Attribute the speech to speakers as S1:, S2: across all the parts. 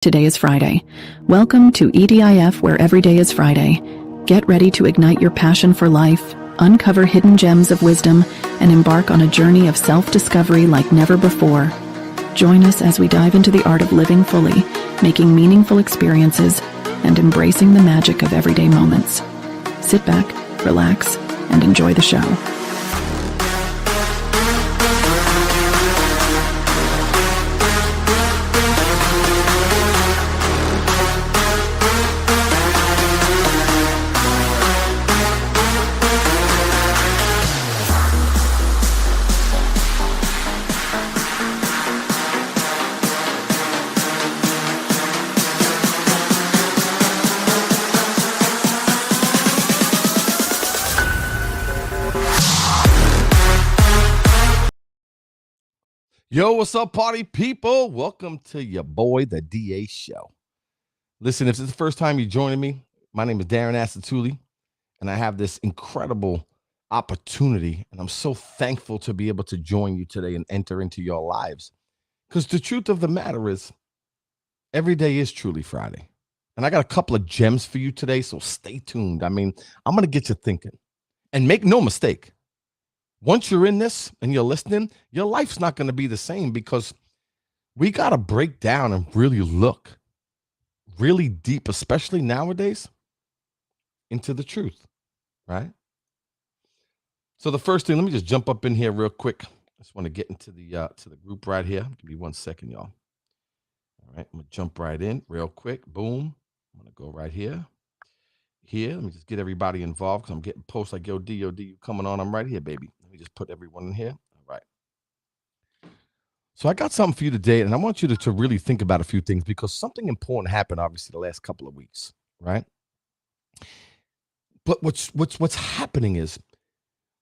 S1: Today is Friday. Welcome to EDIF, where every day is Friday. Get ready to ignite your passion for life, uncover hidden gems of wisdom, and embark on a journey of self-discovery like never before. Join us as we dive into the art of living fully, making meaningful experiences, and embracing the magic of everyday moments. Sit back, relax, and enjoy the show.
S2: Yo, what's up, party people? Welcome to your boy, the DA Show. Listen, if this is the first time you're joining me, my name is Darren Asatuli, and I have this incredible opportunity, and I'm so thankful to be able to join you today and enter into your lives. Because the truth of the matter is, every day is truly Friday. And I got a couple of gems for you today, so stay tuned. I mean, I'm going to get you thinking. And make no mistake, once you're in this and you're listening, your life's not going to be the same, because we got to break down and really look really deep, especially nowadays, into the truth, right? So the first thing, let me just jump up in here real quick. I just want to get into the group right here. Give me 1 second, y'all. All right, I'm going to jump right in real quick. Boom. I'm going to go right here. Let me just get everybody involved, because I'm getting posts like, yo, DOD, you coming on? I'm right here, baby. Let me just put everyone in here. All right. So I got something for you today, and I want you to really think about a few things, because something important happened, obviously, the last couple of weeks, right? But what's happening is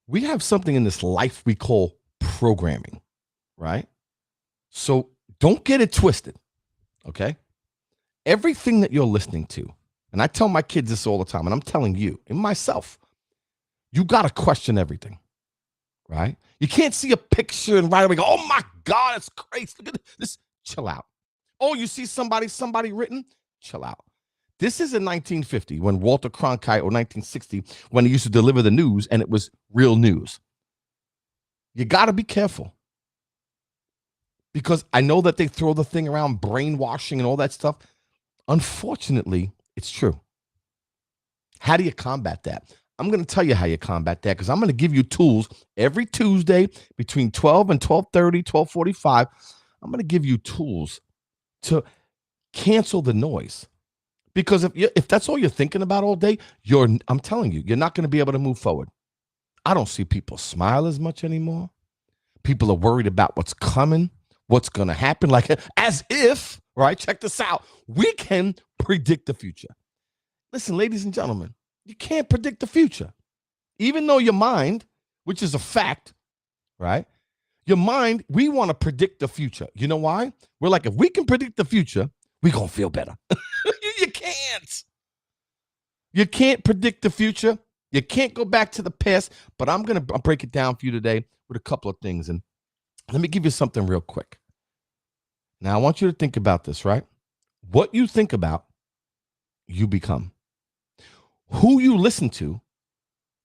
S2: we have something in this life we call programming, right? So don't get it twisted, okay? Everything that you're listening to, and I tell my kids this all the time, and I'm telling you and myself, you got to question everything, right? You can't see a picture and right away go, oh my God, it's crazy. Look at this. Chill out. Oh, you see somebody written? Chill out. This is in 1950 when Walter Cronkite, or 1960, when he used to deliver the news, and it was real news. You got to be careful, because I know that they throw the thing around brainwashing and all that stuff. Unfortunately, it's true. How do you combat that? I'm going to tell you how you combat that, because I'm going to give you tools every Tuesday between 12 and 12:30, 12:45. I'm going to give you tools to cancel the noise. Because if that's all you're thinking about all day, I'm telling you, you're not going to be able to move forward. I don't see people smile as much anymore. People are worried about what's coming, what's going to happen, like as if, right? Check this out. We can predict the future. Listen, ladies and gentlemen, you can't predict the future. Even though your mind, which is a fact, right? Your mind, we want to predict the future. You know why? We're like, if we can predict the future, we're going to feel better. You can't. You can't predict the future. You can't go back to the past. But I'm going to break it down for you today with a couple of things. And let me give you something real quick. Now, I want you to think about this, right? What you think about, you become. Who you listen to,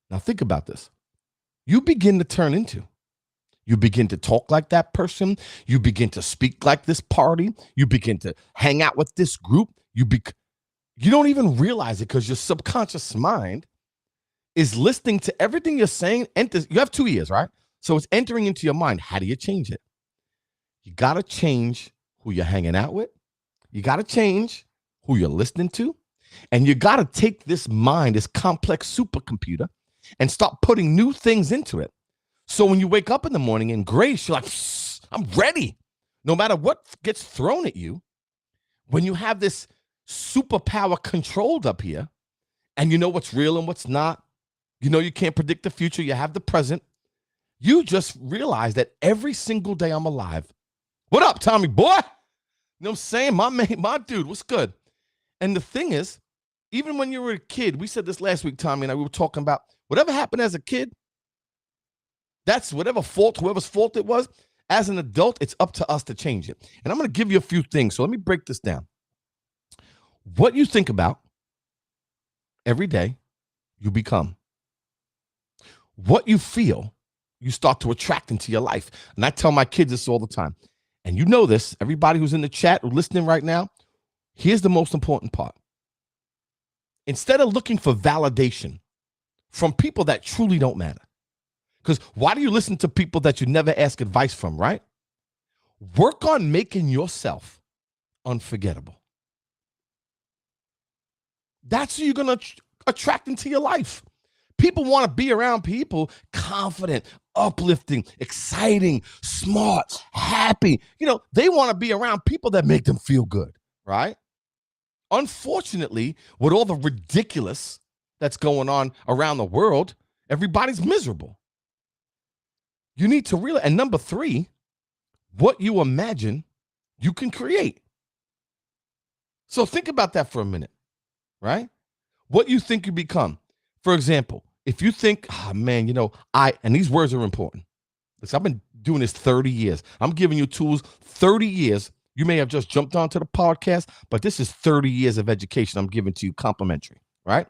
S2: now think about this, you begin to turn into. You begin to talk like that person. You begin to speak like this party. You begin to hang out with this group. You don't even realize it, because your subconscious mind is listening to everything you're saying. You have 2 ears, right? So it's entering into your mind. How do you change it? You got to change who you're hanging out with. You got to change who you're listening to. And you got to take this mind, this complex supercomputer, and start putting new things into it. So when you wake up in the morning in grace, you're like, I'm ready. No matter what gets thrown at you, when you have this superpower controlled up here, and you know what's real and what's not, you know you can't predict the future, you have the present, you just realize that every single day I'm alive. What up, Tommy boy? You know what I'm saying? My dude, what's good? And the thing is, even when you were a kid, we said this last week, Tommy and I, we were talking about whatever happened as a kid, that's whoever's fault it was. As an adult, it's up to us to change it. And I'm going to give you a few things. So let me break this down. What you think about every day, you become. What you feel, you start to attract into your life. And I tell my kids this all the time. And you know this, everybody who's in the chat or listening right now, here's the most important part. Instead of looking for validation from people that truly don't matter, because why do you listen to people that you never ask advice from, right? Work on making yourself unforgettable. That's who you're going to attract into your life. People want to be around people confident, uplifting, exciting, smart, happy. They want to be around people that make them feel good, right? Unfortunately, with all the ridiculous that's going on around the world, everybody's miserable. You need to realize, and number 3, what you imagine, you can create. So think about that for a minute, right? What you think you become. For example, if you think, and these words are important. Listen, I've been doing this 30 years. I'm giving you tools, 30 years. You may have just jumped onto the podcast, but this is 30 years of education I'm giving to you complimentary, right?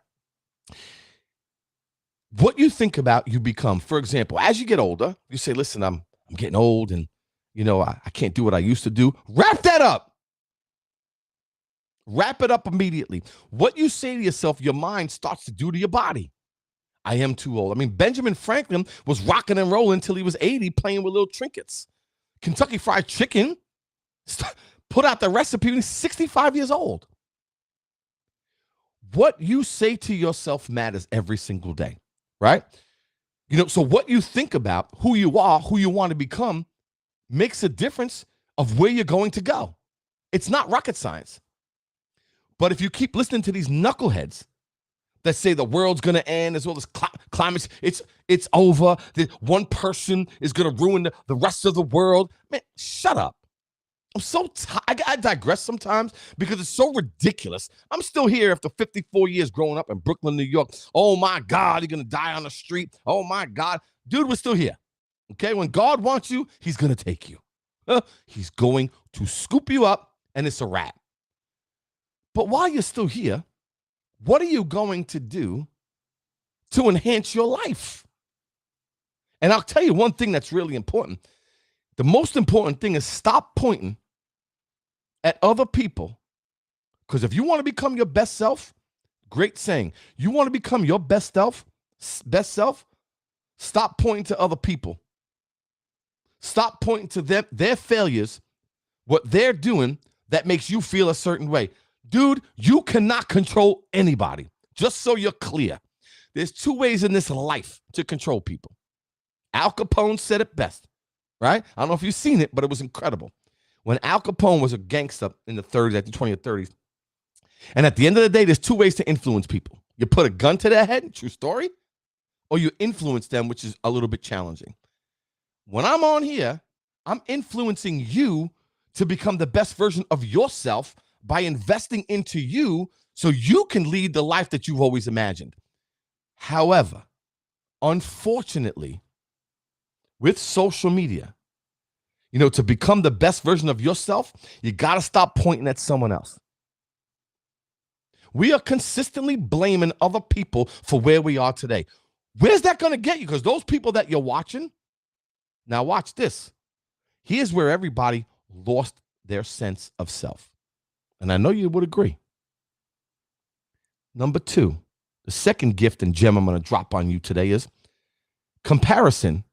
S2: What you think about, you become. For example, as you get older, you say, listen, I'm getting old and, I can't do what I used to do. Wrap that up. Wrap it up immediately. What you say to yourself, your mind starts to do to your body. I am too old. Benjamin Franklin was rocking and rolling until he was 80, playing with little trinkets. Kentucky Fried Chicken put out the recipe when he's 65 years old. What you say to yourself matters every single day, right? So what you think about, who you are, who you want to become, makes a difference of where you're going to go. It's not rocket science. But if you keep listening to these knuckleheads that say the world's going to end, as well as climate, it's over, that one person is going to ruin the rest of the world, man, shut up. I'm so tired. I digress sometimes because it's so ridiculous. I'm still here after 54 years growing up in Brooklyn, New York. Oh, my God, you're going to die on the street. Oh, my God. Dude, we're still here. Okay? When God wants you, he's going to take you. He's going to scoop you up, and it's a wrap. But while you're still here, what are you going to do to enhance your life? And I'll tell you one thing that's really important. The most important thing is stop pointing at other people. Because if you want to become your best self, great saying, you want to become your best self, stop pointing to other people. Stop pointing to them, their failures, what they're doing that makes you feel a certain way. Dude, you cannot control anybody. Just so you're clear. There's 2 ways in this life to control people. Al Capone said it best, right? I don't know if you've seen it, but it was incredible. When Al Capone was a gangster in the 30s, at the 20s or 30s, and at the end of the day, there's 2 ways to influence people. You put a gun to their head, true story, or you influence them, which is a little bit challenging. When I'm on here, I'm influencing you to become the best version of yourself by investing into you so you can lead the life that you've always imagined. However, unfortunately, with social media, to become the best version of yourself, you got to stop pointing at someone else. We are consistently blaming other people for where we are today. Where's that going to get you? Because those people that you're watching, now watch this. Here's where everybody lost their sense of self. And I know you would agree. Number 2, the second gift and gem I'm going to drop on you today is comparison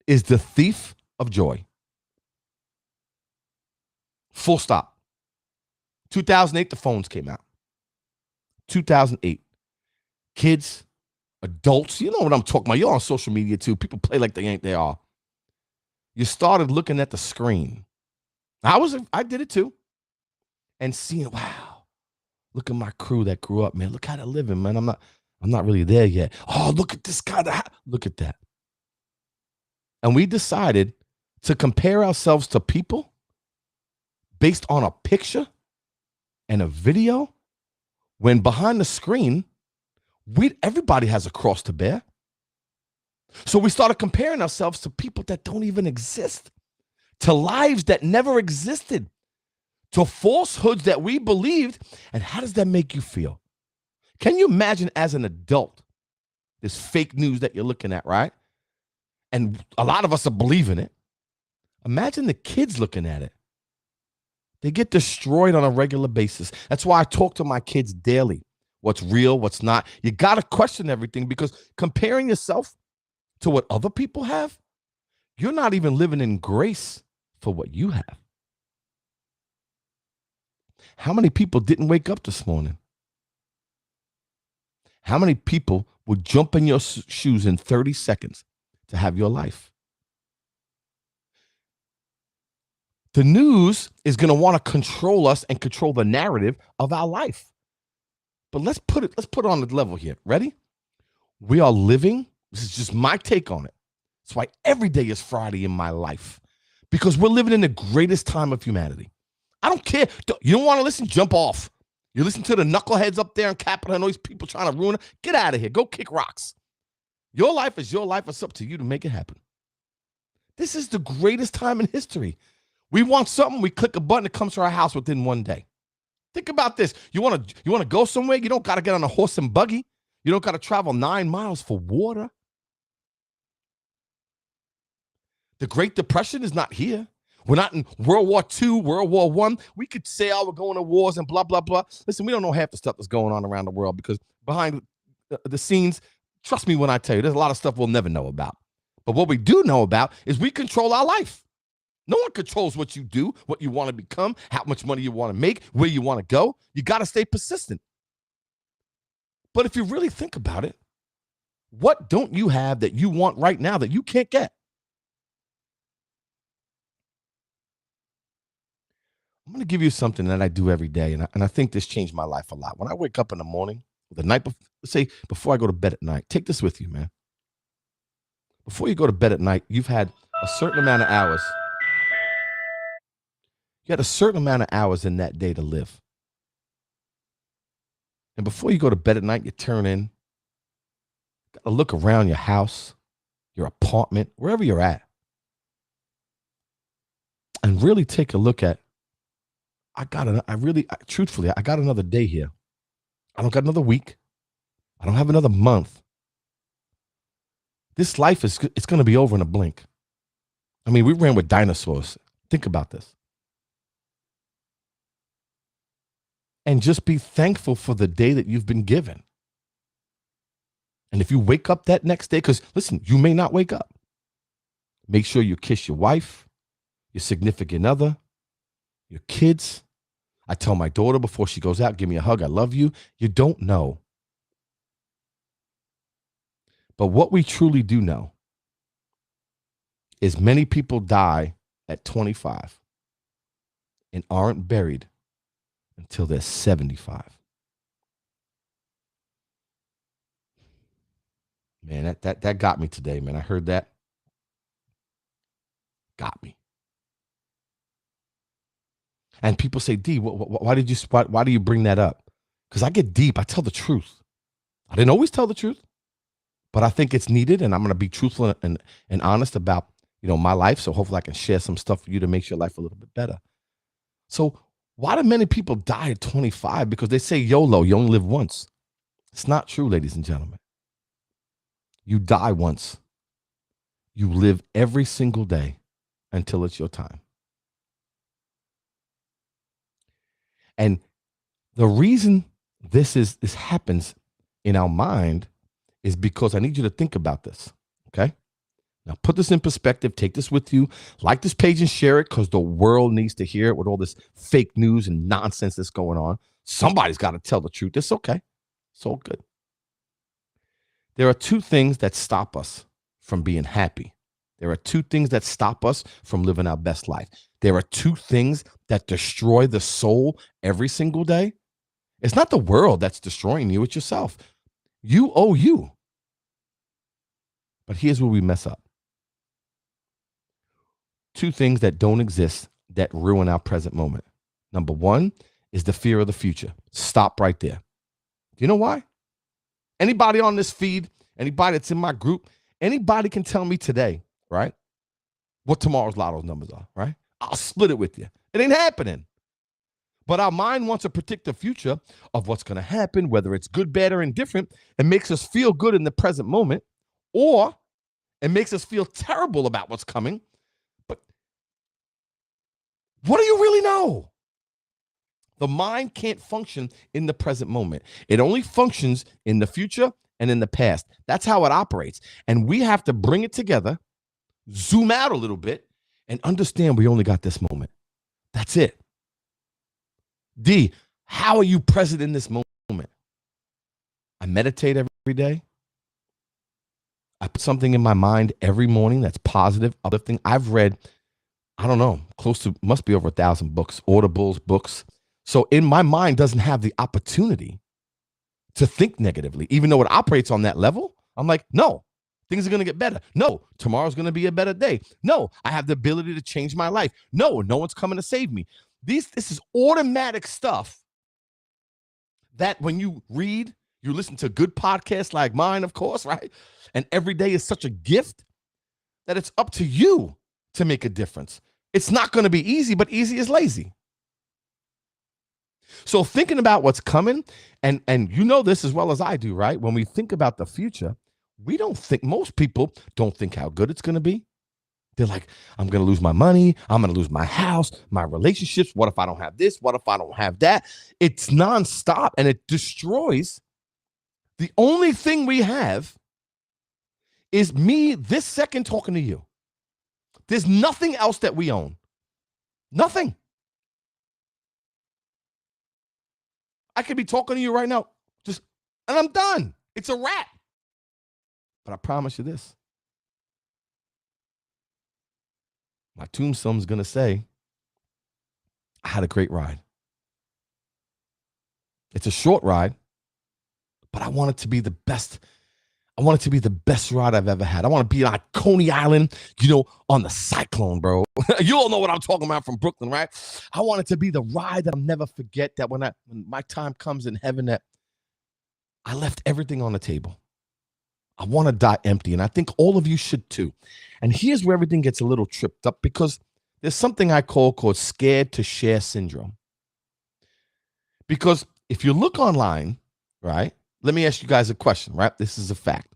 S2: is the thief of joy. Full stop. 2008, the phones came out. 2008. Kids, adults, you know what I'm talking about. You're on social media too. People play like they ain't they are. You started looking at the screen. I did it too. And seeing, wow, look at my crew that grew up, man. Look how they're living, man. I'm not really there yet. Oh, look at this guy. Look at that. And we decided to compare ourselves to people based on a picture and a video, when behind the screen, everybody has a cross to bear. So we started comparing ourselves to people that don't even exist, to lives that never existed, to falsehoods that we believed. And how does that make you feel? Can you imagine as an adult, this fake news that you're looking at, right? And a lot of us are believing it. Imagine the kids looking at it. They get destroyed on a regular basis. That's why I talk to my kids daily. What's real, what's not. You got to question everything, because comparing yourself to what other people have, you're not even living in grace for what you have. How many people didn't wake up this morning? How many people would jump in your shoes in 30 seconds to have your life? The news is going to want to control us and control the narrative of our life. But let's put it on the level here. Ready? We are living. This is just my take on it. That's why every day is Friday in my life, because we're living in the greatest time of humanity. I don't care. You don't want to listen? Jump off. You listen to the knuckleheads up there in Capitol and all these people trying to ruin it. Get out of here. Go kick rocks. Your life is your life. It's up to you to make it happen. This is the greatest time in history. We want something, we click a button, it comes to our house within one day. Think about this. You want to go somewhere? You don't got to get on a horse and buggy. You don't got to travel 9 miles for water. The Great Depression is not here. We're not in World War II, World War I. We could say, oh, we're going to wars and blah, blah, blah. Listen, we don't know half the stuff that's going on around the world, because behind the scenes, trust me when I tell you, there's a lot of stuff we'll never know about. But what we do know about is we control our life. No one controls what you do, what you want to become, how much money you want to make, where you want to go. You got to stay persistent. But if you really think about it, what don't you have that you want right now that you can't get? I'm going to give you something that I do every day, and I think this changed my life a lot. When I wake up in the morning, the night before, let's say before I go to bed at night, take this with you, man. Before you go to bed at night, you've had a certain amount of hours. You had a certain amount of hours in that day to live. And before you go to bed at night, you turn in, got to look around your house, your apartment, wherever you're at, and really take a look at, truthfully, I got another day here. I don't got another week. I don't have another month. This life it's going to be over in a blink. I mean, we ran with dinosaurs. Think about this. And just be thankful for the day that you've been given. And if you wake up that next day, because listen, you may not wake up. Make sure you kiss your wife, your significant other, your kids. I tell my daughter before she goes out, give me a hug. I love you. You don't know. But what we truly do know is many people die at 25 and aren't buried until they're 75. Man, that got me today, man. I heard that. Got me. And people say, D, why do you bring that up? Because I get deep. I tell the truth. I didn't always tell the truth, but I think it's needed, and I'm going to be truthful and honest about, my life. So hopefully I can share some stuff for you to make your life a little bit better. So why do many people die at 25? Because they say YOLO, you only live once. It's not true, ladies and gentlemen. You die once. You live every single day until it's your time. And the reason this happens in our mind is because I need you to think about this, okay? Now put this in perspective, take this with you, like this page and share it, because the world needs to hear it with all this fake news and nonsense that's going on. Somebody's got to tell the truth. It's okay. It's all good. There are two things that stop us from being happy. There are two things that stop us from living our best life. There are two things that destroy the soul every single day. It's not the world that's destroying you, it's yourself. You owe you. But here's where we mess up. Two things that don't exist that ruin our present moment. Number one is the fear of the future. Stop right there. Do you know why? Anybody on this feed, anybody that's in my group, anybody can tell me today, right, what tomorrow's lotto numbers are, right? I'll split it with you. It ain't happening. But our mind wants to predict the future of what's going to happen, whether it's good, bad, or indifferent. It makes us feel good in the present moment, or it makes us feel terrible about what's coming. But what do you really know? The mind can't function in the present moment. It only functions in the future and in the past. That's how it operates. And we have to bring it together, zoom out a little bit, and understand we only got this moment. That's it. D, how are you present in this moment? I meditate every day. I put something in my mind every morning that's positive, uplifting. I've read, I don't know, close to, must be over 1,000 books, audibles, books. So in my mind doesn't have the opportunity to think negatively, even though it operates on that level. I'm like, no, things are going to get better. No, tomorrow's going to be a better day. No, I have the ability to change my life. No, no one's coming to save me. This is automatic stuff that when you read, you listen to good podcasts like mine, of course, right? And every day is such a gift that it's up to you to make a difference. It's not going to be easy, but easy is lazy. So thinking about what's coming, and you know this as well as I do, right? When we think about the future, most people don't think how good it's going to be. They're like, I'm going to lose my money. I'm going to lose my house, my relationships. What if I don't have this? What if I don't have that? It's nonstop, and it destroys. The only thing we have is me this second talking to you. There's nothing else that we own. Nothing. I could be talking to you right now, and I'm done. It's a wrap. But I promise you this. My tombstone's going to say, I had a great ride. It's a short ride, but I want it to be the best. I want it to be the best ride I've ever had. I want to be on Coney Island, on the Cyclone, bro. You all know what I'm talking about from Brooklyn, right? I want it to be the ride that I'll never forget, that when my time comes in heaven, that I left everything on the table. I want to die empty, and I think all of you should too. And here's where everything gets a little tripped up, because there's something I called scared to share syndrome. Because if you look online, right, let me ask you guys a question, right? This is a fact.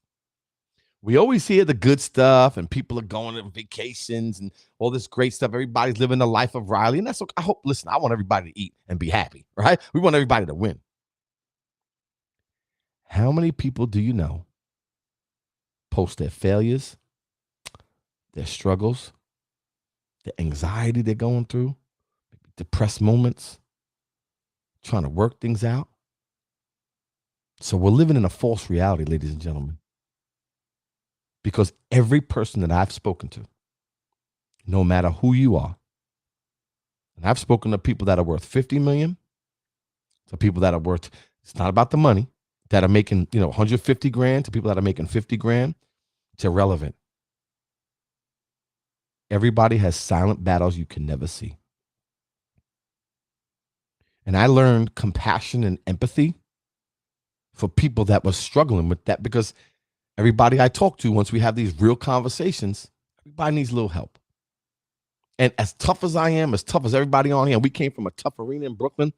S2: We always hear the good stuff, and people are going on vacations and all this great stuff. Everybody's living the life of Riley, and that's okay. I want everybody to eat and be happy, right? We want everybody to win. How many people do you know post their failures, their struggles, the anxiety they're going through, depressed moments, trying to work things out? So we're living in a false reality, ladies and gentlemen, because every person that I've spoken to, no matter who you are, and I've spoken to people that are worth 50 million, to people that are worth, it's not about the money, that are making, 150 grand, to people that are making 50 grand, it's irrelevant. Everybody has silent battles you can never see. And I learned compassion and empathy for people that were struggling with that, because everybody I talk to, once we have these real conversations, everybody needs a little help. And as tough as I am, as tough as everybody on here, we came from a tough arena in Brooklyn.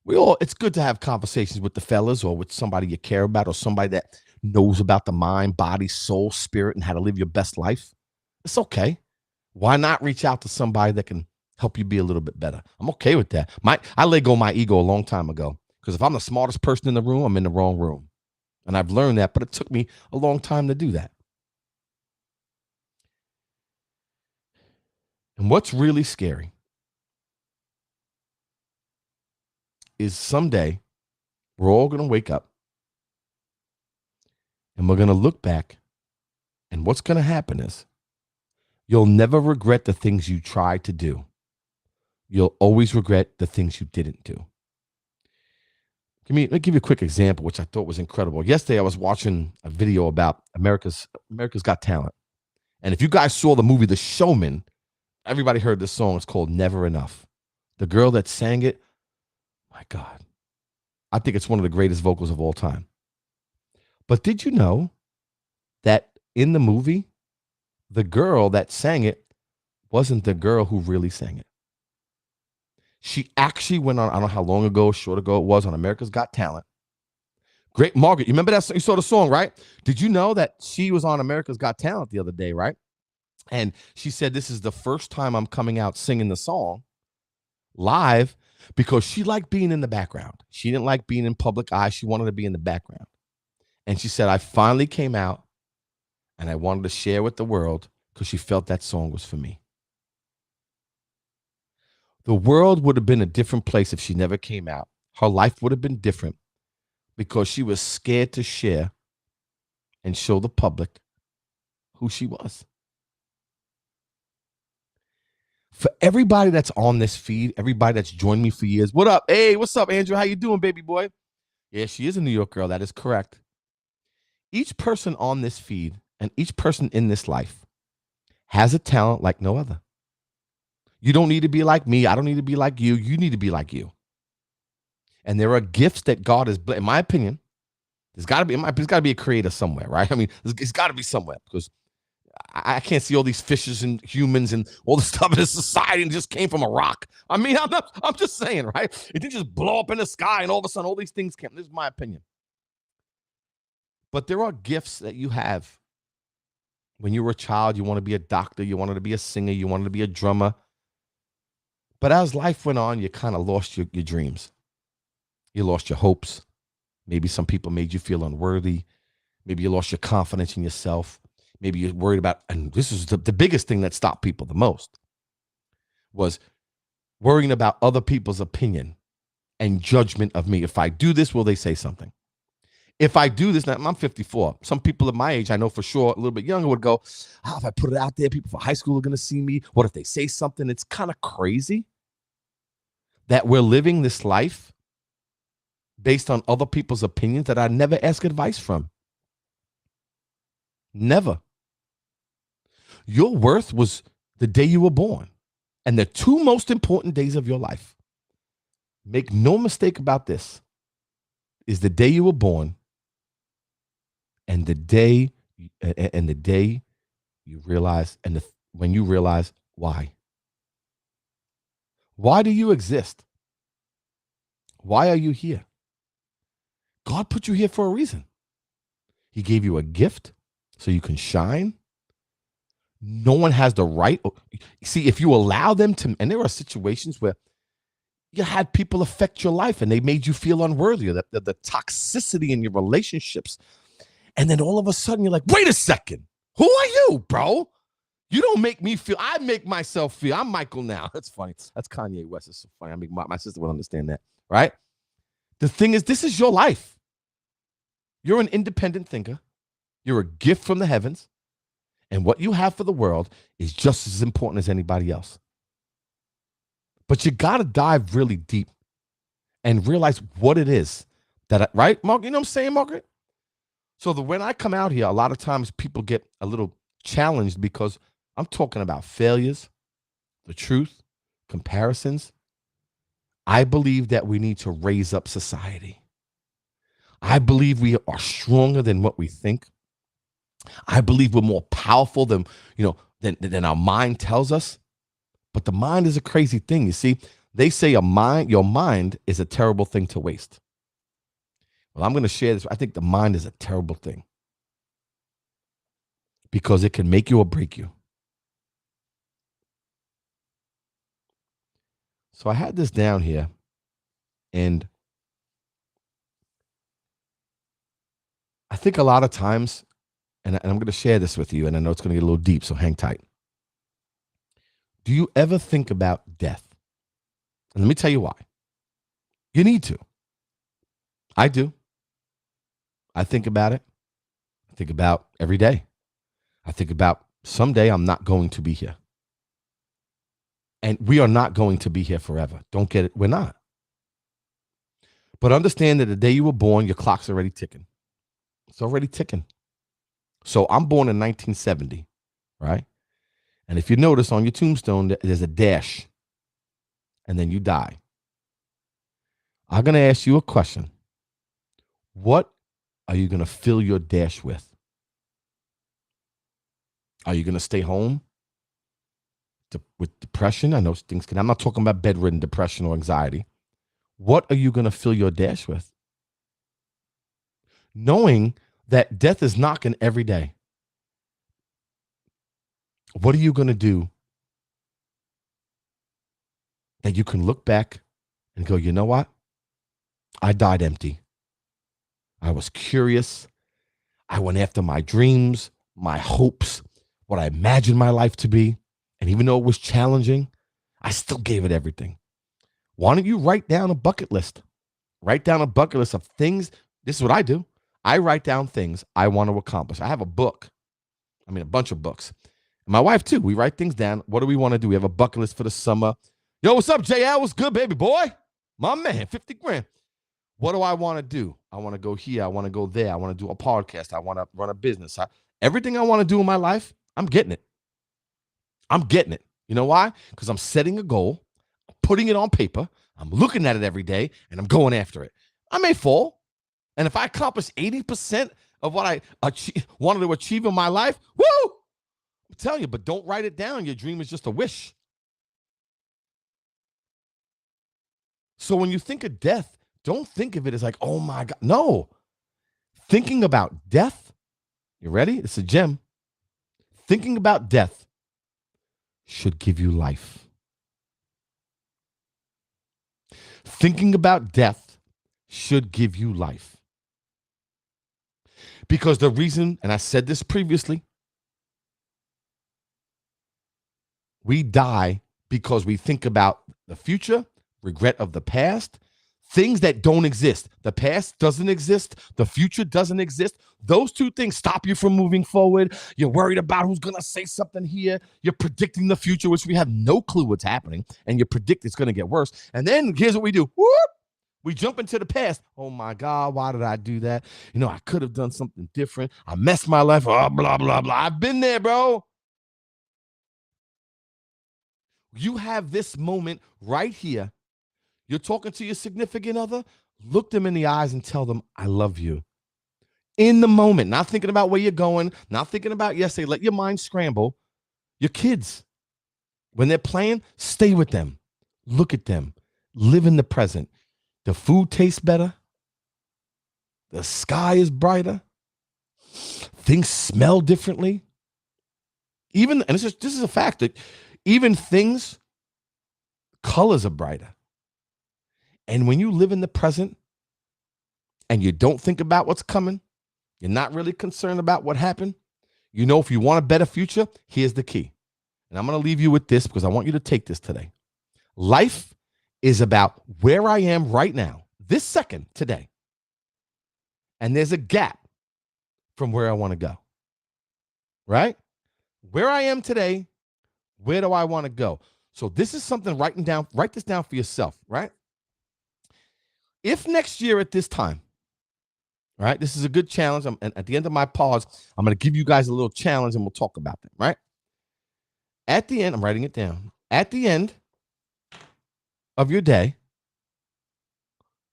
S2: It's good to have conversations with the fellas, or with somebody you care about, or somebody that knows about the mind, body, soul, spirit, and how to live your best life. It's okay. Why not reach out to somebody that can help you be a little bit better? I'm okay with that. I let go of my ego a long time ago, because if I'm the smartest person in the room, I'm in the wrong room. And I've learned that, but it took me a long time to do that. And what's really scary is someday we're all going to wake up and we're going to look back, and what's going to happen is you'll never regret the things you tried to do. You'll always regret the things you didn't do. Let me give you a quick example, which I thought was incredible. Yesterday, I was watching a video about America's Got Talent. And if you guys saw the movie The Showman, everybody heard this song. It's called Never Enough. The girl that sang it, my God, I think it's one of the greatest vocals of all time. But did you know that in the movie, the girl that sang it wasn't the girl who really sang it? She actually went on, I don't know how long ago, short ago it was, on America's Got Talent. Great, Margaret, you remember that? You saw the song, right? Did you know that she was on America's Got Talent the other day, right? And she said, this is the first time I'm coming out singing the song live because she liked being in the background. She didn't like being in public eye. She wanted to be in the background. And she said, I finally came out and I wanted to share with the world because she felt that song was for me. The world would have been a different place if she never came out. Her life would have been different because she was scared to share and show the public who she was. For everybody that's on this feed, everybody that's joined me for years, what up? Hey, what's up, Andrew? How you doing, baby boy? Yeah, she is a New York girl. That is correct. Each person on this feed and each person in this life has a talent like no other. You don't need to be like me. I don't need to be like you. You need to be like you. And there are gifts that God has, in my opinion, there's got to be a creator somewhere, right? I mean, it's got to be somewhere because I can't see all these fishes and humans and all the stuff in this society and just came from a rock. I mean, I'm just saying, right? It didn't just blow up in the sky and all of a sudden all these things came. This is my opinion. But there are gifts that you have. When you were a child, you want to be a doctor, you wanted to be a singer, you wanted to be a drummer. But as life went on, you kind of lost your dreams. You lost your hopes. Maybe some people made you feel unworthy. Maybe you lost your confidence in yourself. Maybe you're worried about, and this is the biggest thing that stopped people the most, was worrying about other people's opinion and judgment of me. If I do this, will they say something? If I do this, now I'm 54. Some people at my age, I know for sure, a little bit younger, would go, if I put it out there, people from high school are going to see me. What if they say something? It's kind of crazy that we're living this life based on other people's opinions that I never ask advice from. Never. Your worth was the day you were born and the two most important days of your life. Make no mistake about this, is the day you were born and the day you realize, and when you realize why. Why do you exist? Why are you here? God put you here for a reason. He gave you a gift so you can shine. No one has the right. See, if you allow them to, and there are situations where you had people affect your life and they made you feel unworthy, or the toxicity in your relationships. And then all of a sudden you're like, wait a second. Who are you, bro? You don't make me feel. I make myself feel. I'm Michael now. That's funny. That's Kanye West. It's so funny. I mean, my sister would understand that, right? The thing is, this is your life. You're an independent thinker. You're a gift from the heavens. And what you have for the world is just as important as anybody else. But you got to dive really deep and realize what it is that, right, Mark? You know what I'm saying, Margaret? So when I come out here, a lot of times people get a little challenged because I'm talking about failures, the truth, comparisons. I believe that we need to raise up society. I believe we are stronger than what we think. I believe we're more powerful than our mind tells us. But the mind is a crazy thing. You see, they say your mind is a terrible thing to waste. Well, I'm going to share this. I think the mind is a terrible thing because it can make you or break you. So I had this down here, and I think a lot of times, and I'm going to share this with you, and I know it's going to get a little deep, so hang tight. Do you ever think about death? And let me tell you why. You need to. I do. I think about it. I think about every day. I think about someday I'm not going to be here. And we are not going to be here forever. Don't get it. We're not. But understand that the day you were born, your clock's already ticking. It's already ticking. So I'm born in 1970, right? And if you notice on your tombstone, there's a dash, and then you die. I'm going to ask you a question. What are you going to fill your dash with? Are you going to stay home? with depression. I know things can. I'm not talking about bedridden depression or anxiety. What are you going to fill your dash with? Knowing that death is knocking every day. What are you going to do that you can look back and go, you know what? I died empty. I was curious. I went after my dreams, my hopes, what I imagined my life to be. And even though it was challenging, I still gave it everything. Why don't you write down a bucket list? Write down a bucket list of things. This is what I do. I write down things I want to accomplish. I have a book. I mean, a bunch of books. And my wife, too. We write things down. What do we want to do? We have a bucket list for the summer. Yo, what's up, JL? What's good, baby boy? My man, 50 grand. What do I want to do? I want to go here. I want to go there. I want to do a podcast. I want to run a business. Everything I want to do in my life, I'm getting it. I'm getting it. You know why? Because I'm setting a goal, putting it on paper. I'm looking at it every day, and I'm going after it. I may fall. And if I accomplish 80% of what I wanted to achieve in my life, woo! I'm telling you, but don't write it down. Your dream is just a wish. So when you think of death, don't think of it as like, oh my God. No. Thinking about death, you ready? It's a gem. Thinking about death should give you life. Thinking about death should give you life. Because the reason, and I said this previously, we die because we think about the future, regret of the past, things that don't exist. The past doesn't exist. The future doesn't exist. Those two things stop you from moving forward. You're worried about who's going to say something here. You're predicting the future, which we have no clue what's happening, and you predict it's going to get worse. And then here's what we do. Whoop! We jump into the past. Oh, my God, why did I do that? You know, I could have done something different. I messed my life up, blah, blah, blah. I've been there, bro. You have this moment right here. You're talking to your significant other. Look them in the eyes and tell them, I love you. In the moment, not thinking about where you're going, not thinking about yesterday. Let your mind scramble. Your kids, when they're playing, stay with them. Look at them. Live in the present. The food tastes better. The sky is brighter. Things smell differently. Even, and this is a fact, that even things, colors are brighter. And when you live in the present and you don't think about what's coming, you're not really concerned about what happened. You know, if you want a better future, here's the key. And I'm going to leave you with this because I want you to take this today. Life is about where I am right now, this second, today. And there's a gap from where I want to go. Right? Where I am today, where do I want to go? So this is something write this down for yourself, right? If next year at this time, right, this is a good challenge. And at the end of my pause, I'm going to give you guys a little challenge and we'll talk about that, right? At the end, I'm writing it down. At the end of your day,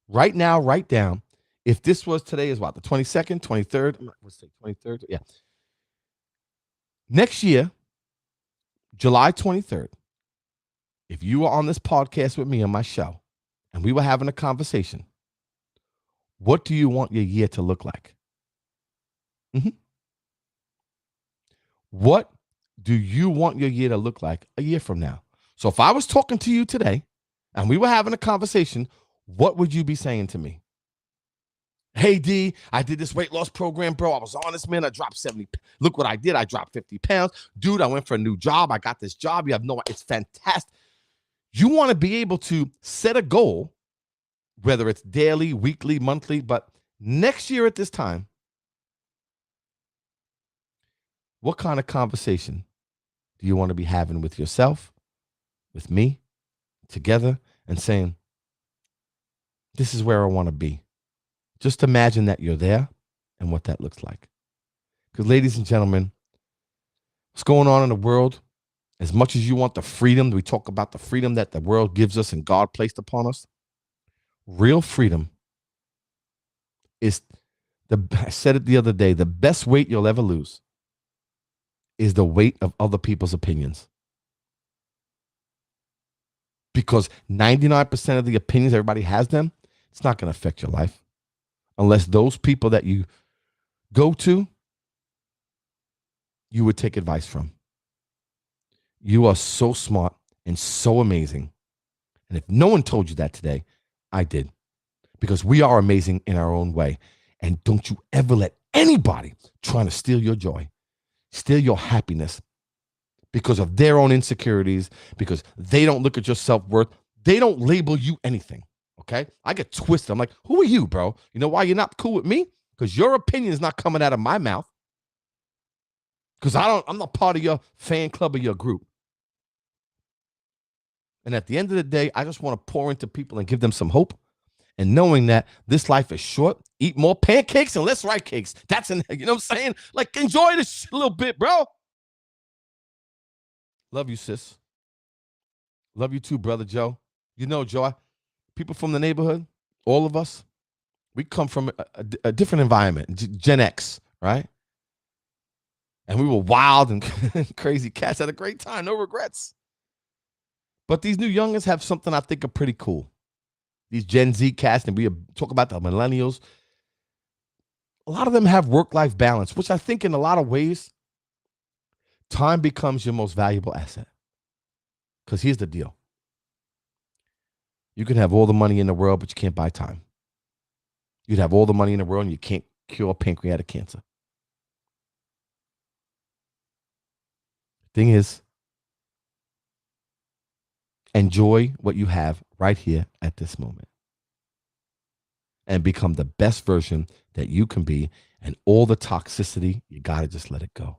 S2: right now, write down, if this was today is what, the 22nd, 23rd, let's say 23rd, yeah. Next year, July 23rd, if you were on this podcast with me on my show and we were having a conversation, what do you want your year to look like? What do you want your year to look like a year from now? So if I was talking to you today and we were having a conversation, what would you be saying to me? Hey, D, I did this weight loss program, bro. I was on this, man. I dropped 70. Look what I did. I dropped 50 pounds. Dude, I went for a new job. I got this job. You have no, it's fantastic. You want to be able to set a goal, whether it's daily, weekly, monthly, but next year at this time, what kind of conversation do you want to be having with yourself, with me, together, and saying, this is where I want to be? Just imagine that you're there and what that looks like. Because, ladies and gentlemen, what's going on in the world, as much as you want the freedom, we talk about the freedom that the world gives us and God placed upon us, real freedom is, I said it the other day, the best weight you'll ever lose is the weight of other people's opinions. because 99% of the opinions, everybody has them. It's not going to affect your life unless those people that you go to, you would take advice from. You are so smart and so amazing. And if no one told you that today, I did. Because we are amazing in our own way. And don't you ever let anybody trying to steal your joy, steal your happiness because of their own insecurities, because they don't look at your self-worth. They don't label you anything, okay? I get twisted. I'm like, who are you, bro? You know why you're not cool with me? Because your opinion is not coming out of my mouth. Because I'm not part of your fan club or your group. And at the end of the day, I just want to pour into people and give them some hope. And knowing that this life is short, eat more pancakes and less rice cakes. You know what I'm saying? Like, enjoy this shit a little bit, bro. Love you, sis. Love you too, brother Joe. You know, Joe, people from the neighborhood, all of us, we come from a different environment, Gen X, right? And we were wild and crazy cats, had a great time, no regrets. But these new youngins have something I think are pretty cool. These Gen Z cats, and we talk about the millennials. A lot of them have work-life balance, which I think in a lot of ways, time becomes your most valuable asset. Because here's the deal. You can have all the money in the world, but you can't buy time. You'd have all the money in the world, and you can't cure pancreatic cancer. Thing is, enjoy what you have right here at this moment and become the best version that you can be. And all the toxicity, you got to just let it go.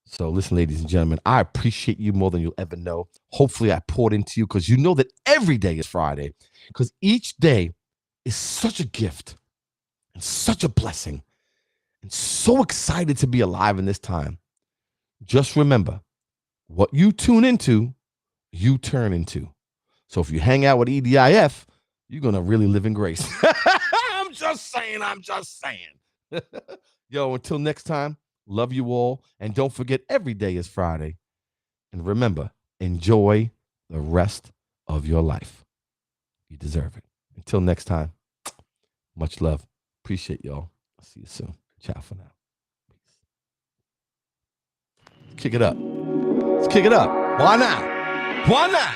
S2: So listen, ladies and gentlemen, I appreciate you more than you'll ever know. Hopefully I poured into you because you know that every day is Friday, because each day is such a gift and such a blessing and so excited to be alive in this time. Just remember, what you tune into, you turn into. So if you hang out with EDIF, you're going to really live in grace. I'm just saying. Yo, until next time, love you all. And don't forget, every day is Friday. And remember, enjoy the rest of your life. You deserve it. Until next time, much love. Appreciate y'all. I'll see you soon. Ciao for now. Peace. Kick it up. Let's kick it up. Why not? Why not?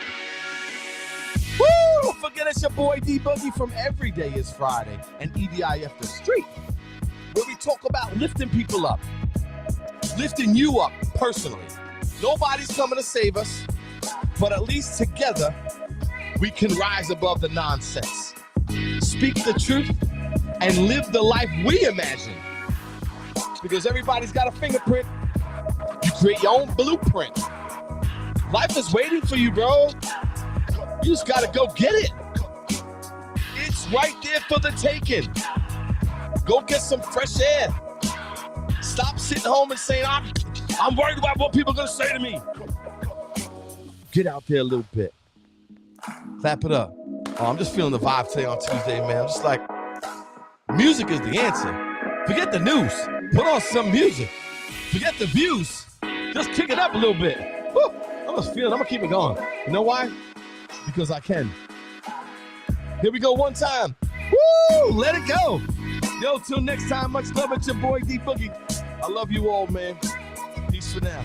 S2: Woo! Don't forget it's your boy D Boogie from Every Day is Friday and EDIF The Street, where we talk about lifting people up, lifting you up personally. Nobody's coming to save us, but at least together we can rise above the nonsense, speak the truth, and live the life we imagine. Because everybody's got a fingerprint. You create your own blueprint. Life is waiting for you, bro. You just gotta go get it. It's right there for the taking. Go get some fresh air. Stop sitting home and saying, I'm worried about what people are gonna say to me. Get out there a little bit. Clap it up. Oh, I'm just feeling the vibe today on Tuesday, man. I'm just like, music is the answer. Forget the news. Put on some music. Forget the views. Just kick it up a little bit. Woo. I'm just feeling, I'm gonna keep it going. You know why? Because I can. Here we go one time. Woo! Let it go. Yo, till next time, much love. It's your boy D Boogie. I love you all, man. Peace for now.